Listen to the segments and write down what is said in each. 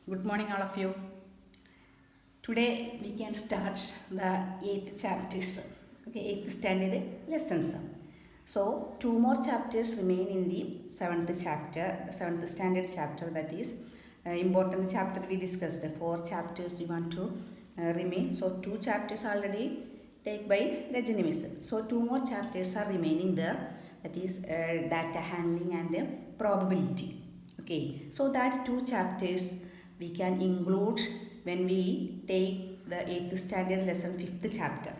Good morning, all of you. Today we can start the 8th chapters, okay, 8th standard lessons. So, two more chapters remain in the 7th chapter, 7th standard chapter, that is important chapter we discussed. Four chapters we want to remain. So, two chapters already taken by Rajani Miss. So, two more chapters are remaining there, that is data handling and probability. Okay, so that two chapters we can include when we take the 8th standard lesson 5th chapter.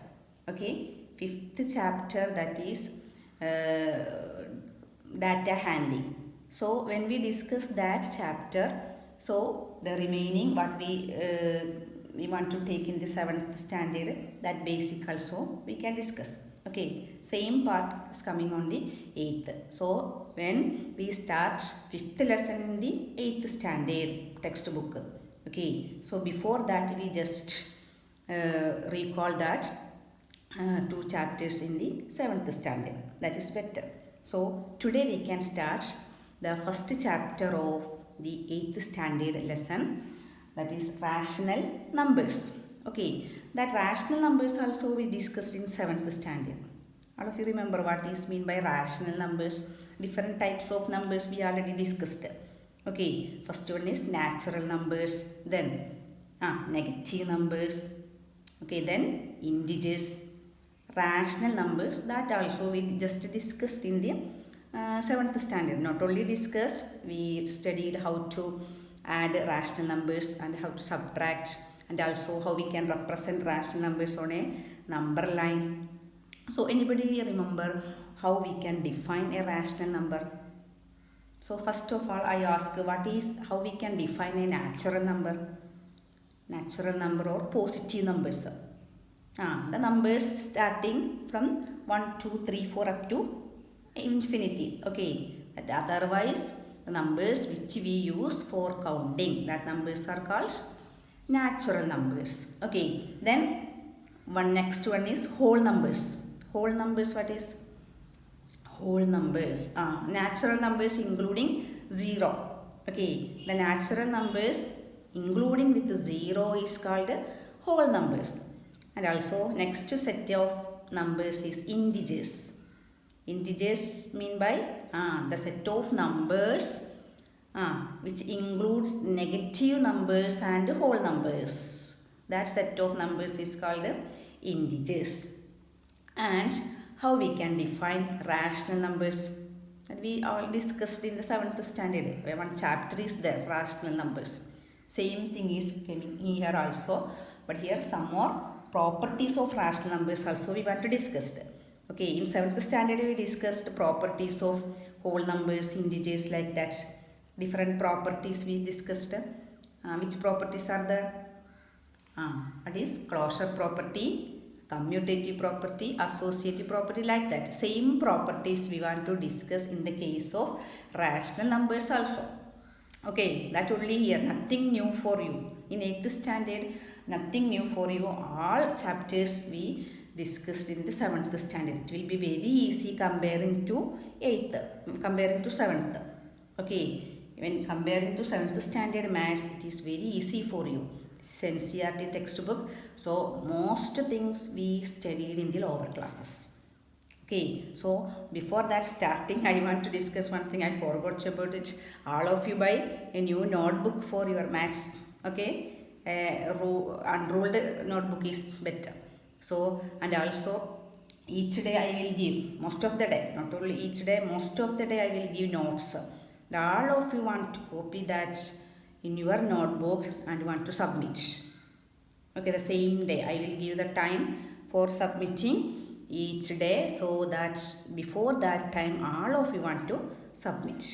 Okay, 5th chapter, that is data handling. So when we discuss that chapter, so the remaining what we want to take in the 7th standard, that basic also we can discuss. Okay, same part is coming on the 8th. So when we start 5th lesson in the 8th standard textbook. Okay, so before that we just recall that two chapters in the 7th standard. That is better. So today we can start the first chapter of the 8th standard lesson, that is rational numbers. Okay, that rational numbers also we discussed in 7th standard. All of you remember what is mean by rational numbers? Different types of numbers we already discussed. Okay, first one is natural numbers, then negative numbers, okay, then integers, rational numbers, that also we just discussed in the 7th standard. Not only discussed, we studied how to add rational numbers and how to subtract, and also how we can represent rational numbers on a number line. So anybody remember how we can define a rational number? So first of all I ask how we can define a natural number or positive numbers. The numbers starting from 1, 2, 3, 4 up to infinity. Okay, otherwise the numbers which we use for counting, that numbers are called natural numbers. Okay, then next one is whole numbers. Whole numbers, what is whole numbers? Natural numbers including 0. Okay, the natural numbers including with 0 is called whole numbers. And also next set of numbers is integers. Integers mean by the set of numbers which includes negative numbers and whole numbers. That set of numbers is called integers. And how we can define rational numbers, and we all discussed in the 7th standard. One chapter is there, rational numbers. Same thing is coming here also, but here some more properties of rational numbers also we want to discuss. Okay, in 7th standard we discussed properties of whole numbers, integers, like that. Different properties we discussed. Which properties are there? That is closure property, commutative property, associative property, like that. Same properties we want to discuss in the case of rational numbers also. Okay, that only here, nothing new for you. In 8th standard, nothing new for you. All chapters we discussed in the 7th standard. It will be very easy comparing to 8th, comparing to 7th. Okay, when comparing to 7th standard maths, it is very easy for you. NCERT textbook. So most things we studied in the lower classes. Okay, so before that starting, I want to discuss one thing. I forgot about it. All of you buy a new notebook for your maths. Okay, unruled notebook is better. So, and also each day I will give, most of the day, not only each day, most of the day I will give notes. And all of you want to copy that in your notebook and want to submit. Okay, the same day I will give the time for submitting each day, so that before that time all of you want to submit.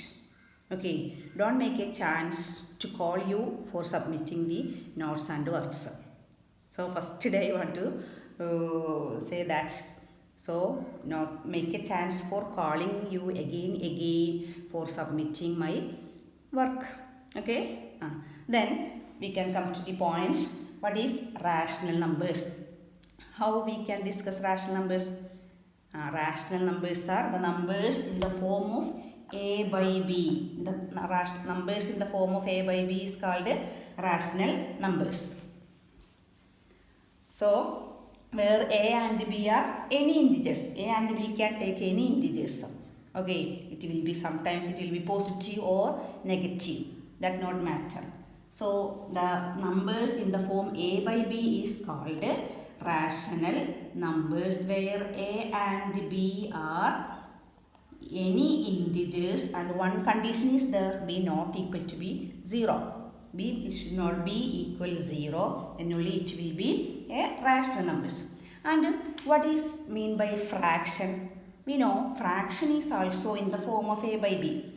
Okay, don't make a chance to call you for submitting the notes and works. So first day I want to say that. So not make a chance for calling you again for submitting my work. Okay. Then we can come to the points. What is rational numbers? How we can discuss rational numbers? Rational numbers are the numbers in the form of A by B. The numbers in the form of A by B is called rational numbers. So, where a and b are any integers, a and b can take any integers. Okay, it will be sometimes it will be positive or negative, that not matter. So the numbers in the form a by b is called rational numbers, where a and b are any integers and one condition is there, b not equal to be 0. B should not be equal 0, then only it will be a rational numbers. And what is mean by fraction? We know fraction is also in the form of a by b.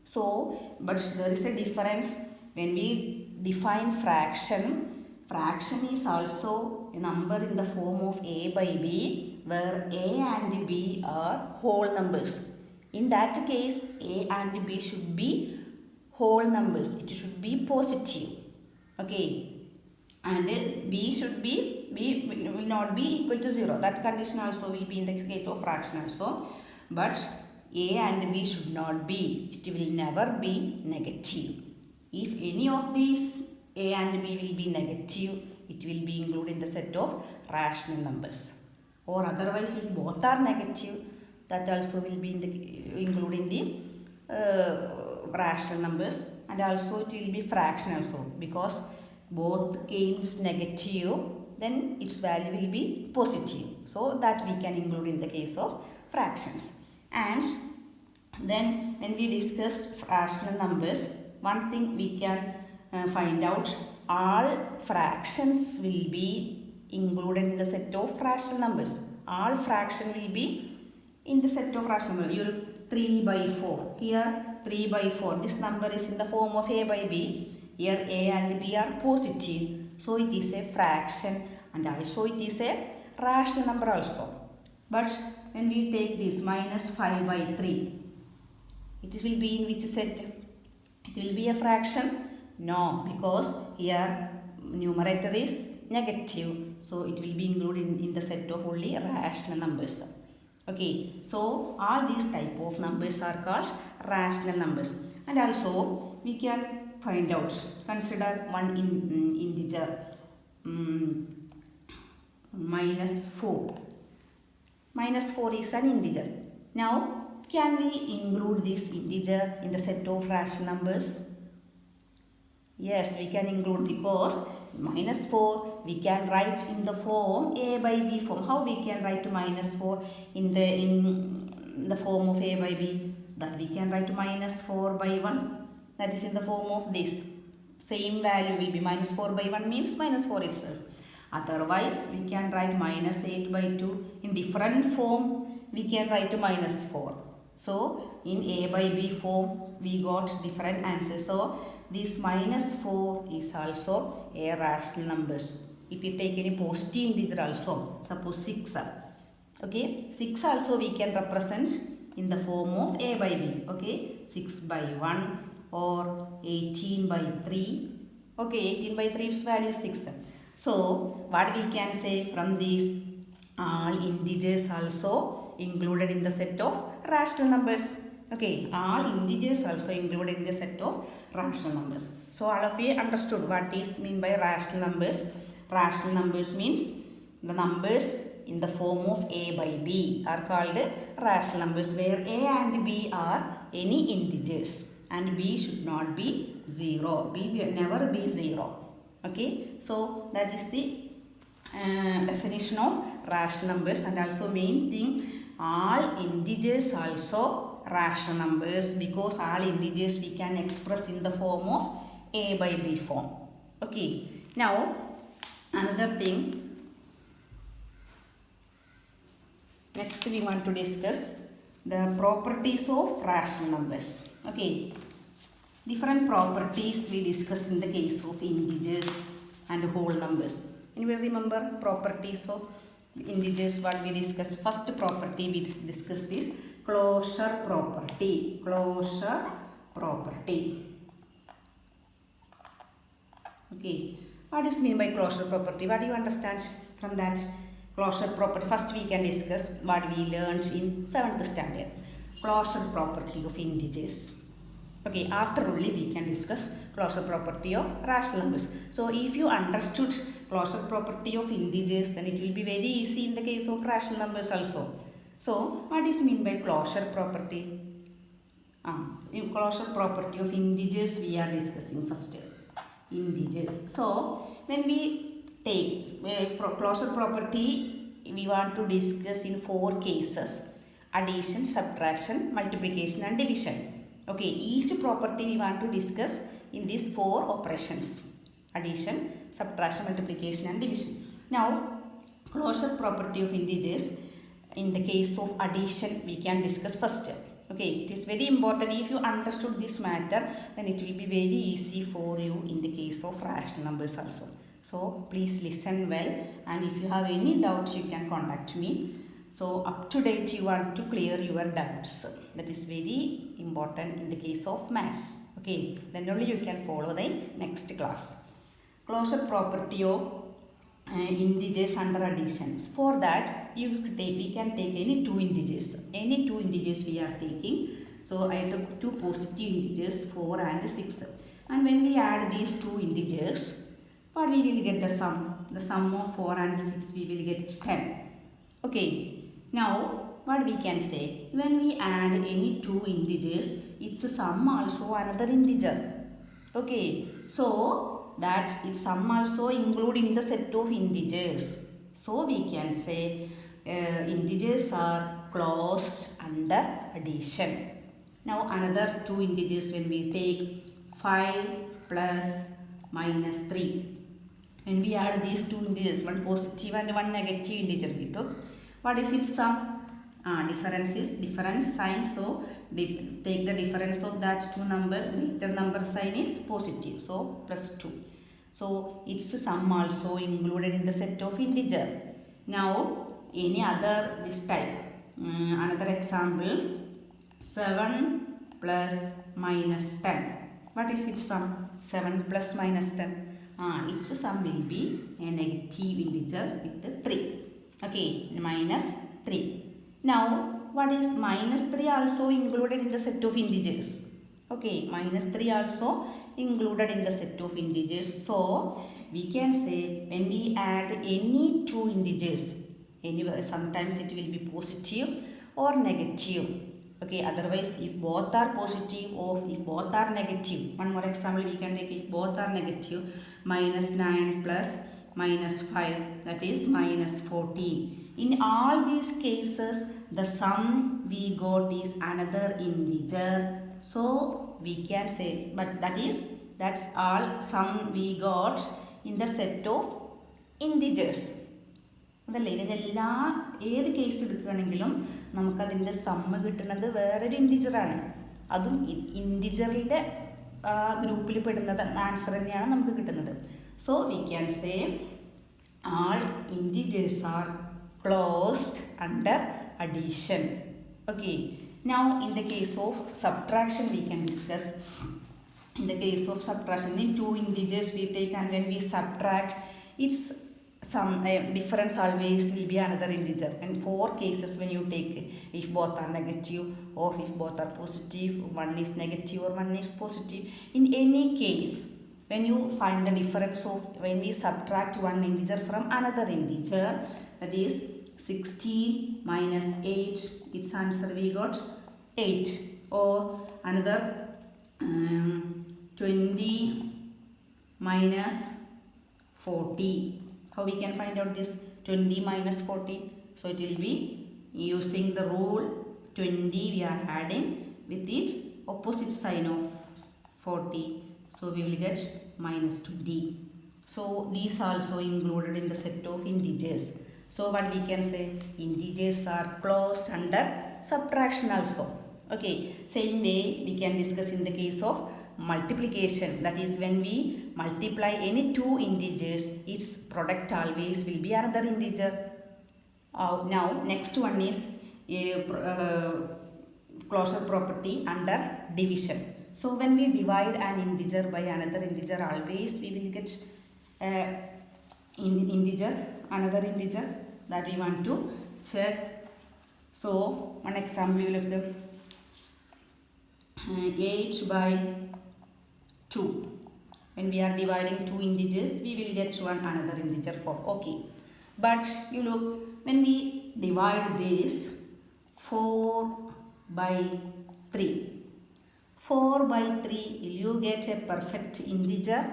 So, but there is a difference when we define fraction. Fraction is also a number in the form of a by b, where a and b are whole numbers. In that case, a and b should be whole numbers. It should be positive. Okay. And b should be, b will not be equal to 0. That condition also will be in the case of fraction also. But a and b should not be, it will never be negative. If any of these a and b will be negative, it will be included in the set of rational numbers. Or otherwise, if both are negative, that also will be in the included in the rational numbers, and also it will be fraction also, because both gains negative, then its value will be positive. So that we can include in the case of fractions. And then when we discuss rational numbers, one thing we can find out, all fractions will be included in the set of rational numbers. All fraction will be in the set of rational numbers. 3 by 4. Here 3 by 4. This number is in the form of a by b. Here a and b are positive. So it is a fraction, and also it is a rational number also. But when we take this minus 5 by 3, it will be in which set? It will be a fraction? No, because here numerator is negative. So it will be included in the set of only rational numbers. Okay, so all these type of numbers are called rational numbers. And also we can find out, consider one integer, minus 4. Minus 4 is an integer. Now, can we include this integer in the set of rational numbers? Yes, we can include, because minus 4 we can write in the form a by b form. How we can write minus 4 in the form of a by b? That we can write minus 4 by 1. That is in the form of this. Same value will be minus 4 by 1 means minus 4 itself. Otherwise, we can write minus 8 by 2. In different form, we can write minus 4. So, in a by b form, we got different answers. So, this minus 4 is also a rational numbers. If you take any positive integer also, suppose 6. Okay, 6 also we can represent in the form of a by b. Okay, 6 by 1 or 18 by 3. Okay, 18 by 3 is value 6. So, what we can say from these, all integers also included in the set of rational numbers. Okay, all integers also included in the set of rational numbers. So, all of you understood what is mean by rational numbers. Rational numbers means the numbers in the form of a by b are called rational numbers, where a and b are any integers and b should not be 0. B will never be 0. Okay, so that is the definition of rational numbers. And also main thing, all integers also rational numbers, because all integers we can express in the form of a by b form. Okay, now another thing, next we want to discuss the properties of rational numbers. Okay, different properties we discussed in the case of integers and whole numbers. Anybody remember properties of integers? What we discussed? First property we discussed is closure property. Closure property. Okay, what is mean by closure property? What do you understand from that? Closure property. First we can discuss what we learned in 7th standard. Closure property of integers. Okay, after only we can discuss closure property of rational numbers. So if you understood closure property of integers, then it will be very easy in the case of rational numbers also. So what is mean by closure property? In closure property of integers we are discussing first. Integers. So when we take closure property, we want to discuss in 4 cases: addition, subtraction, multiplication and division. Okay, each property we want to discuss in these 4 operations: addition, subtraction, multiplication and division. Now closure property of integers, in the case of addition we can discuss first. Okay, it is very important. If you understood this matter, then it will be very easy for you in the case of rational numbers also. So please listen well, and if you have any doubts you can contact me. So up to date you want to clear your doubts. That is very important in the case of maths. Okay, then only you can follow the next class. Closure property of integers under additions. For that we can take any 2 integers. Any 2 integers we are taking. So I took 2 positive integers 4 and 6. And when we add these 2 integers, what we will get the sum? The sum of 4 and 6 we will get 10. Okay. Now what we can say? When we add any 2 integers, its sum also another integer. Okay. So that its sum also include in the set of integers. So we can say integers are closed under addition. Now another 2 integers, when we take 5 plus minus 3. When we add these 2 integers, one positive and one negative integer, what is its sum? Difference is different sign, so take the difference of that 2 number, greater number sign is positive, so plus 2. So its sum also included in the set of integer. Now any other this type, another example, 7 plus minus 10. What is its sum? 7 plus minus 10. Its sum will be a negative integer with 3. Okay, minus 3. Now what is minus 3 also included in the set of integers? Okay, minus 3 also included in the set of integers. So we can say when we add any 2 integers, anyway, sometimes it will be positive or negative. Okay, otherwise if both are positive or if both are negative, one more example we can take. If both are negative, minus 9 plus minus 5, that is minus 14. In all these cases, the sum we got is another integer. So we can say, but that's all sum we got in the set of integers. അതല്ലേ, ഇതിനെല്ലാ ഏത് case എടുക്കുകയാണെങ്കിലും നമുക്കതിൻ്റെ sum കിട്ടുന്നത് വേറൊരു ഇൻറ്റിജറാണ്. അതും ഇൻറ്റിജറിൻ്റെ ഗ്രൂപ്പിൽ പെടുന്നത് answer തന്നെയാണ് നമുക്ക് കിട്ടുന്നത്. So we can say all integers are closed under addition. Okay, now in the case of subtraction we can discuss. In the case of subtraction, in 2 integers we take, and when we subtract, its some difference always will be another integer. And 4 cases when you take, if both are negative or if both are positive, one is negative or one is positive. In any case, when you find the difference of, when we subtract one integer from another integer, that is 16 minus 8, its answer we got 8. Or another 20 minus 40. How we can find out this 20 minus 40? So it will be using the rule 20 we are adding with its opposite sign of 40. So we will get minus 20. So these also included in the set of integers. So what we can say? Integers are closed under subtraction also. Okay, same way we can discuss in the case of multiplication. That is, when we multiply any 2 integers, its product always will be another integer. Now next one is closure property under division. So when we divide an integer by another integer, always we will get integer, another integer that we want to check. So one example you look at 8 by 2. When we are dividing two integers, we will get one another integer 4. Okay. But you look, when we divide this 4 by 3. 4 by 3, will you get a perfect integer?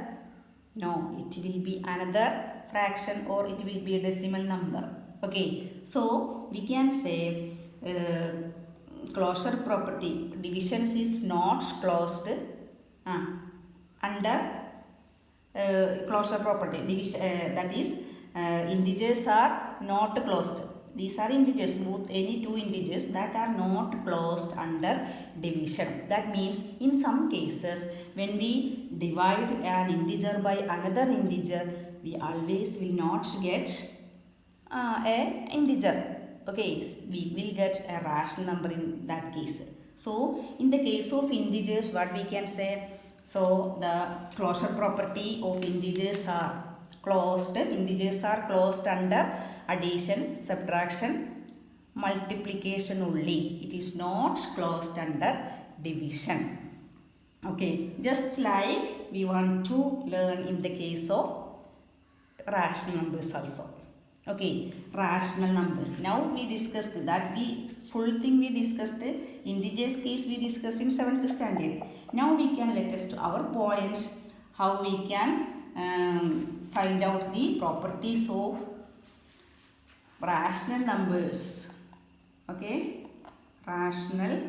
No, it will be another fraction or it will be a decimal number. Okay, so we can say closure property, divisions is not closed under closure property. That is integers are not closed. These are integers, both any two integers that are not closed under division. That means in some cases when we divide an integer by another integer, we always will not get a integer. Okay, we will get a rational number in that case. So in the case of integers, what we can say? So the closure property of integers are closed. Integers are closed under addition, subtraction, multiplication only. It is not closed under division. Okay, just like we want to learn in the case of rational numbers also. Okay, rational numbers. Now we discussed that. Full thing we discussed. Integers case we discussed in 7th standard. Now we can let us to our points. How we can find out the properties of rational numbers. Okay, rational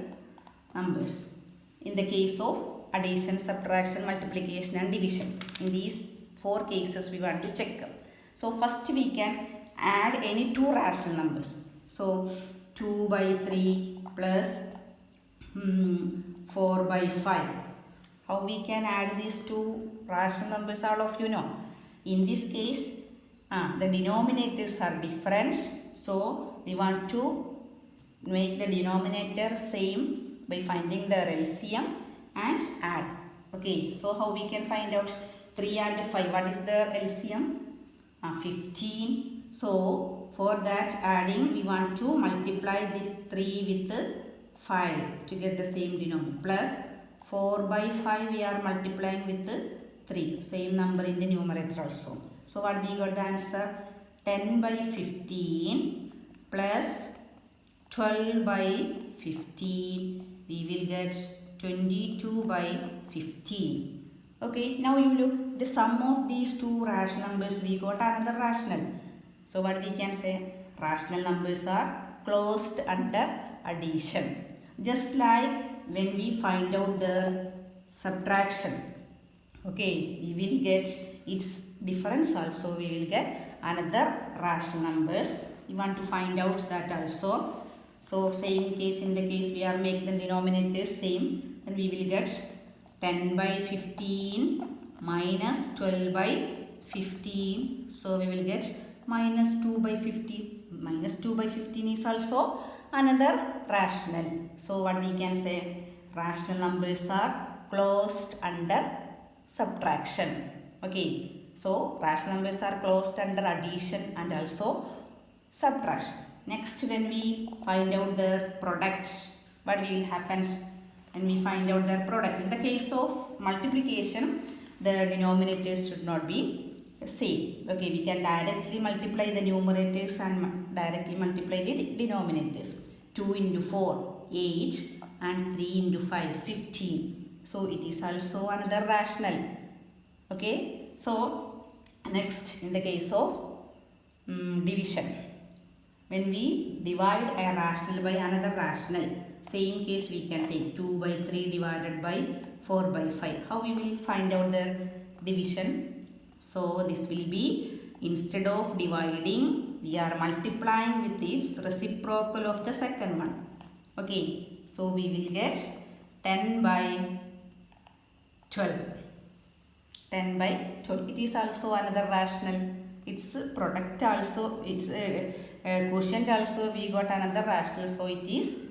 numbers in the case of addition, subtraction, multiplication and division. In these 4 cases we want to check. So first we can add any two rational numbers. So 2 by 3 plus 4 by 5. How we can add these two rational numbers, all of you know. In this case, the denominators are different. So we want to make the denominator same by finding their LCM and add. Okay, so how we can find out 3 and 5? What is their LCM? 15. So for that adding, we want to multiply this 3 with 5 to get the same denominator. Plus 4 by 5 we are multiplying with 3. Same number in the numerator also. So what we got the answer? 10 by 15 plus 12 by 15. We will get 22 by 15. Okay, now you look, the sum of these two rational numbers, we got another rational. So what we can say? Rational numbers are closed under addition. Just like when we find out the subtraction. Okay, we will get its difference also. We will get another rational numbers. You want to find out that also. So same case, in the case we are making the denominator same, and we will get 10 by 15 minus 12 by 15. So we will get minus 2 by 15. Minus 2 by 15 is also another rational. So what we can say? Rational numbers are closed under subtraction. Okay, so rational numbers are closed under addition and also subtraction. Next, when we find out the product, what will happen when we find out their product? In the case of multiplication, the denominators should not be same. Okay, we can directly multiply the numerators and directly multiply the denominators. 2 into 4, 8 and 3 into 5, 15. So it is also another rational. Okay, so next, in the case of division, when we divide a rational by another rational, same case we can take 2 by 3 divided by 4 by 5. How we will find out the division? So this will be, instead of dividing, we are multiplying with its reciprocal of the second one. Okay, so we will get 10 by 12. 10 by 12. It is also another rational. Its product also, its quotient also, we got another rational. So it is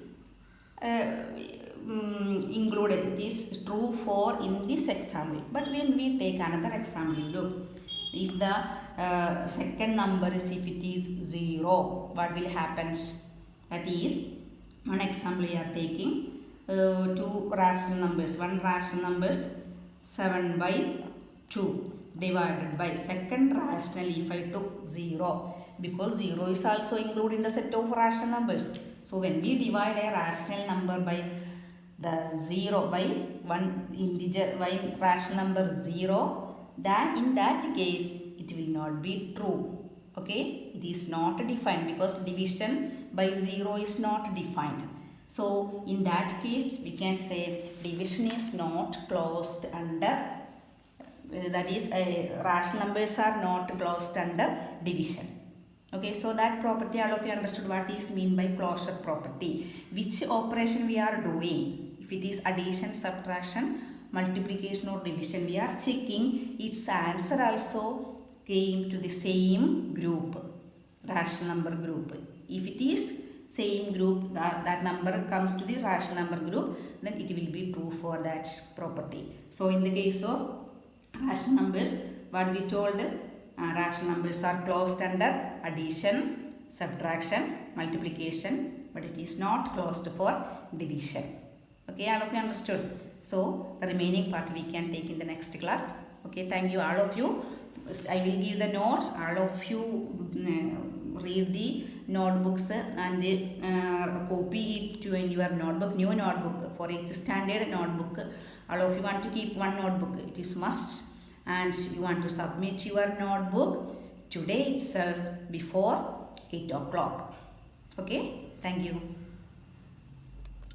included. It is true for in this example. But when we take another example, look, if the second number is, if it is 0, what will happen? That is, one example we are taking. two rational numbers. One rational numbers 7 by 2 divided by second rational if I took 0, because 0 is also included in the set of rational numbers. So when we divide a rational number by the 0 by one integer by rational number 0, then in that case it will not be true. Okay, it is not defined because division by 0 is not defined. So in that case we can say division is not closed under, that is rational numbers are not closed under division. Okay, so that property all of you understood what is mean by closure property. Which operation we are doing, if it is addition, subtraction, multiplication or division, we are checking its answer also came to the same group, rational number group. If it is same group, that number comes to the rational number group, then it will be true for that property. So in the case of rational numbers, what we told, rational numbers are closed under addition, subtraction, multiplication, but it is not closed for division. Okay, all of you understood. So the remaining part we can take in the next class. Okay, thank you all of you. I will give the notes. All of you read the notebooks and copy it to in your notebook, new notebook for 8th standard notebook. All of you want to keep one notebook. It is must, and you want to submit your notebook today itself before 8 o'clock. Okay, thank you.